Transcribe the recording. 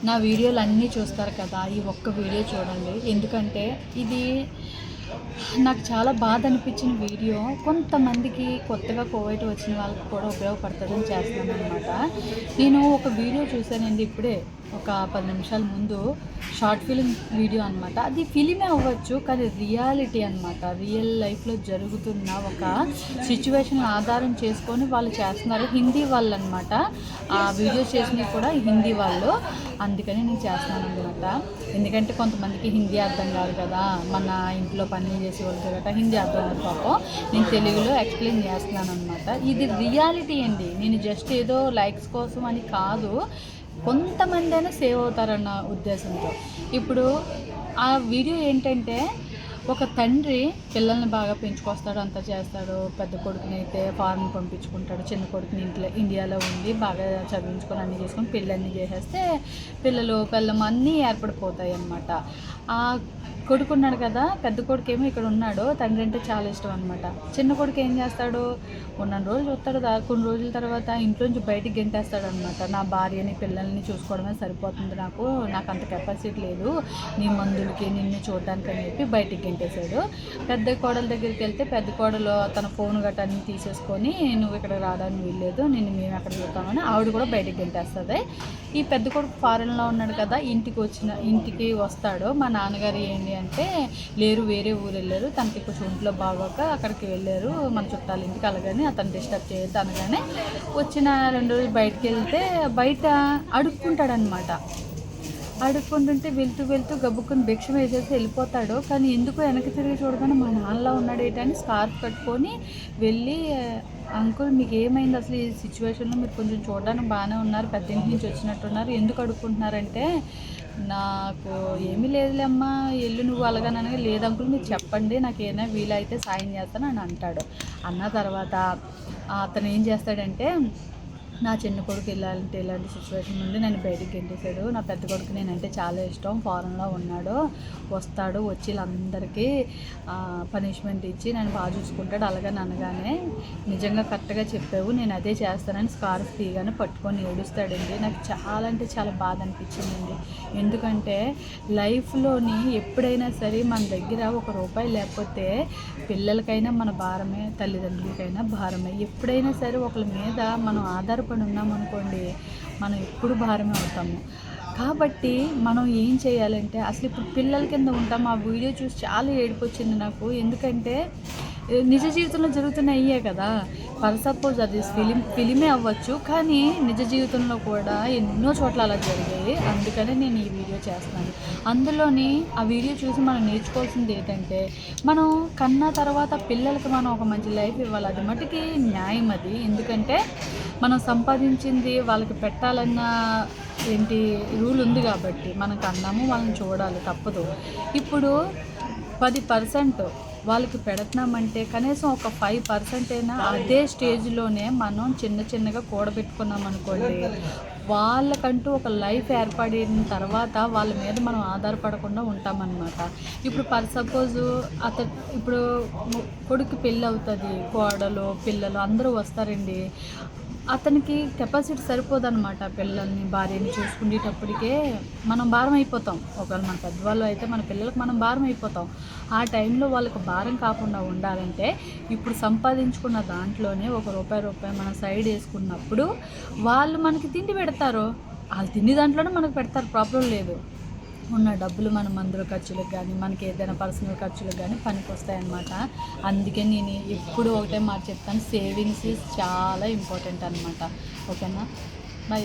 నా వీడియోలు అన్నీ చూస్తారు కదా, ఈ ఒక్క వీడియో చూడండి. ఎందుకంటే ఇది నాకు చాలా బాధ అనిపించిన వీడియో. కొంతమందికి కొత్తగా కోవిడ్ వచ్చిన వాళ్ళకి కూడా ఉపయోగపడుతుందని చేస్తున్నాను అనమాట. నేను ఒక వీడియో చూశానండి ఇప్పుడే, ఒక 10 నిమిషాల ముందు. షార్ట్ ఫిలిం వీడియో అనమాట. అది ఫిలిమే అవ్వచ్చు, కానీ రియాలిటీ అనమాట. రియల్ లైఫ్లో జరుగుతున్న ఒక సిచ్యువేషన్ ఆధారం చేసుకొని వాళ్ళు చేస్తున్నారు. హిందీ వాళ్ళు అనమాట. ఆ వీడియో చేసినవి కూడా హిందీ వాళ్ళు. అందుకని నేను చేస్తున్నాను అనమాట. ఎందుకంటే కొంతమందికి హిందీ అర్థం కాదు కదా, మన ఇంట్లో పనులు చేసే వాళ్ళకి గట్రా హిందీ అర్థం కాదు పాపం. నేను తెలుగులో ఎక్స్ప్లెయిన్ చేస్తున్నాను అనమాట. ఇది రియాలిటీ అండి. నేను జస్ట్ ఏదో లైక్స్ కోసం అని కాదు, కొంతమంది అయినా సేవ్ అవుతారన్న ఉద్దేశంతో. ఇప్పుడు ఆ వీడియో ఏంటంటే, ఒక తండ్రి పిల్లల్ని బాగా పెంచుకొస్తాడు, అంతా చేస్తాడు. పెద్ద కొడుకుని అయితే ఫారెన్ పంపించుకుంటాడు, చిన్న కొడుకుని ఇండియాలో ఉండి బాగా చదివించుకొని అన్నీ చేసుకొని పెళ్ళన్నీ చేసేస్తే పిల్లలు అన్నీ ఏర్పడిపోతాయి అన్నమాట. ఆ కొడుకు ఉన్నాడు కదా, పెద్ద కొడుకు ఏమో ఇక్కడ ఉన్నాడు. తండ్రి అంటే చాలా ఇష్టం అనమాట. చిన్న కొడుకు ఏం చేస్తాడు, ఉన్న రోజులు చూస్తాడు, కొన్ని రోజుల తర్వాత ఇంట్లోంచి బయటికి గెంటేస్తాడు అనమాట. నా భార్యని పిల్లల్ని చూసుకోవడమే సరిపోతుంది, నాకు అంత కెపాసిటీ లేదు నీ మందులకి నిన్ను చూడడానికి అని చెప్పి బయటికి గెంటేశాడు. పెద్ద కోడల దగ్గరికి వెళ్తే పెద్ద కోడలు తన ఫోన్ గట్రా తీసేసుకొని, నువ్వు ఇక్కడ రావడానికి వీల్లేదు, మేము ఎక్కడ చూస్తామని ఆవిడ కూడా బయటికి గెంటేస్తుంది. ఈ పెద్ద కొడుకు ఫారెన్లో ఉన్నాడు కదా, ఇంటికి వస్తాడు. మా నాన్నగారు ఏంటి అంటే, లేరు, వేరే ఊరు వెళ్ళారు, తనకి కొంచెం ఒంట్లో బాగోక అక్కడికి వెళ్ళారు మన చుట్టాల ఇంటికి. అలాగని అతను డిస్టర్బ్ చేయొద్దు అనగానే వచ్చిన 2 రోజులు బయటకు వెళ్తే బయట అడుక్కుంటాడనమాట. అడుక్కుంటుంటే వెళ్తూ గబుక్కుని భిక్ష వేసేసి వెళ్ళిపోతాడు. కానీ ఎందుకో వెనక్కి తిరిగి చూడగానే మా నాన్నలా ఉన్నాడు ఏంటని స్కార్ఫ్ కట్టుకొని వెళ్ళి, అంకుల్ మీకు ఏమైంది అసలు ఈ సిచ్యువేషన్లో, మీరు కొంచెం చూడడానికి బాగానే ఉన్నారు, పెద్ద ఇంటి నుంచి వచ్చినట్టున్నారు, ఎందుకు అడుక్కుంటున్నారంటే, నాకు ఏమీ లేదులే అమ్మా, ఎల్లు నువ్వు అలాగనగా, లేదు అంకుల్ మీరు చెప్పండి, నాకు ఏదైనా వీలైతే సాయం చేస్తాను అని అంటాడు. అన్న తర్వాత అతను ఏం చేస్తాడంటే, నా చిన్న కొడుకు ఇలాంటి సిచ్యువేషన్ నుండి నన్ను బయటికి గెంటేశాడు. నా పెద్ద కొడుకు నేనంటే చాలా ఇష్టం, ఫారెన్లో ఉన్నాడు, వస్తాడు, వచ్చి వీళ్ళందరికీ పనిష్మెంట్ ఇచ్చి నన్ను బాగా చూసుకుంటాడు. అలాగని అనగానే, నిజంగా కరెక్ట్గా చెప్పావు, నేను అదే చేస్తానని స్కార్ఫ్ తీయగానే పట్టుకొని ఏడుస్తాడండి. నాకు చాలా అంటే చాలా బాధ అనిపించిందండి. ఎందుకంటే లైఫ్లోని ఎప్పుడైనా సరే మన దగ్గర ₹1 లేకపోతే పిల్లలకైనా మన భారమే, తల్లిదండ్రులకైనా భారమే. ఎప్పుడైనా సరే ఒకరి మీద మనం ఆధారపడి ఉన్నామనుకోండి, మనం ఎప్పుడు భారమే అవుతాము. కాబట్టి మనం ఏం చేయాలంటే, అసలు ఇప్పుడు పిల్లల కింద ఉంటాం. ఆ వీడియో చూసి చాలా ఏడుపు వచ్చింది నాకు. ఎందుకంటే నిజ జీవితంలో జరుగుతున్న అయ్యే కదా. ఫర్ సపోజ్ అది ఫిలిమే అవ్వచ్చు, కానీ నిజ జీవితంలో కూడా ఎన్నో చోట్ల అలా జరిగాయి. అందుకనే నేను ఈ వీడియో చేస్తున్నాను. అందులోని ఆ వీడియో చూసి మనం నేర్చుకోవాల్సింది ఏంటంటే, మనం కన్నా తర్వాత పిల్లలకి మనం ఒక మంచి లైఫ్ ఇవ్వాలి. అది మటుకి న్యాయం అది. ఎందుకంటే మనం సంపాదించింది వాళ్ళకి పెట్టాలన్న రూల్ ఉంది కాబట్టి మనం కన్నాము, వాళ్ళని చూడాలి, తప్పదు. ఇప్పుడు 10% వాళ్ళకి పెడుతున్నామంటే కనీసం ఒక 5% అయినా అదే స్టేజ్లోనే మనం చిన్నగా కూడబెట్టుకున్నాం అనుకోండి, వాళ్ళకంటూ ఒక లైఫ్ ఏర్పడిన తర్వాత వాళ్ళ మీద మనం ఆధారపడకుండా ఉంటామన్నమాట. ఇప్పుడు ఫర్ సపోజ్ ఇప్పుడు కొడుకు పెళ్ళి అవుతుంది, కోడలు పిల్లలు అందరూ వస్తారండి. అతనికి కెపాసిటీ సరిపోదన్నమాట. పిల్లల్ని భార్యని చూసుకునేటప్పటికే మనం భారం అయిపోతాం. ఒకవేళ మన పెద్దవాళ్ళు అయితే మన పిల్లలకు మనం భారం అయిపోతాం. ఆ టైంలో వాళ్ళకు భారం కాకుండా ఉండాలంటే, ఇప్పుడు సంపాదించుకున్న దాంట్లోనే ₹1 మనం సైడ్ వేసుకున్నప్పుడు వాళ్ళు మనకి తిండి పెడతారు. వాళ్ళు తిండి దాంట్లోనే మనకు పెడతారు, ప్రాబ్లం లేదు. ఉన్న డబ్బులు మన మందుల ఖర్చులకు కానీ, మనకి ఏదైనా పర్సనల్ ఖర్చులకు కానీ పనికి వస్తాయన్నమాట. అందుకే నేను ఎప్పుడు ఒకటే మాట చెప్తాను, సేవింగ్స్ ఈజ్ చాలా ఇంపార్టెంట్ అనమాట. ఓకేనా, బై.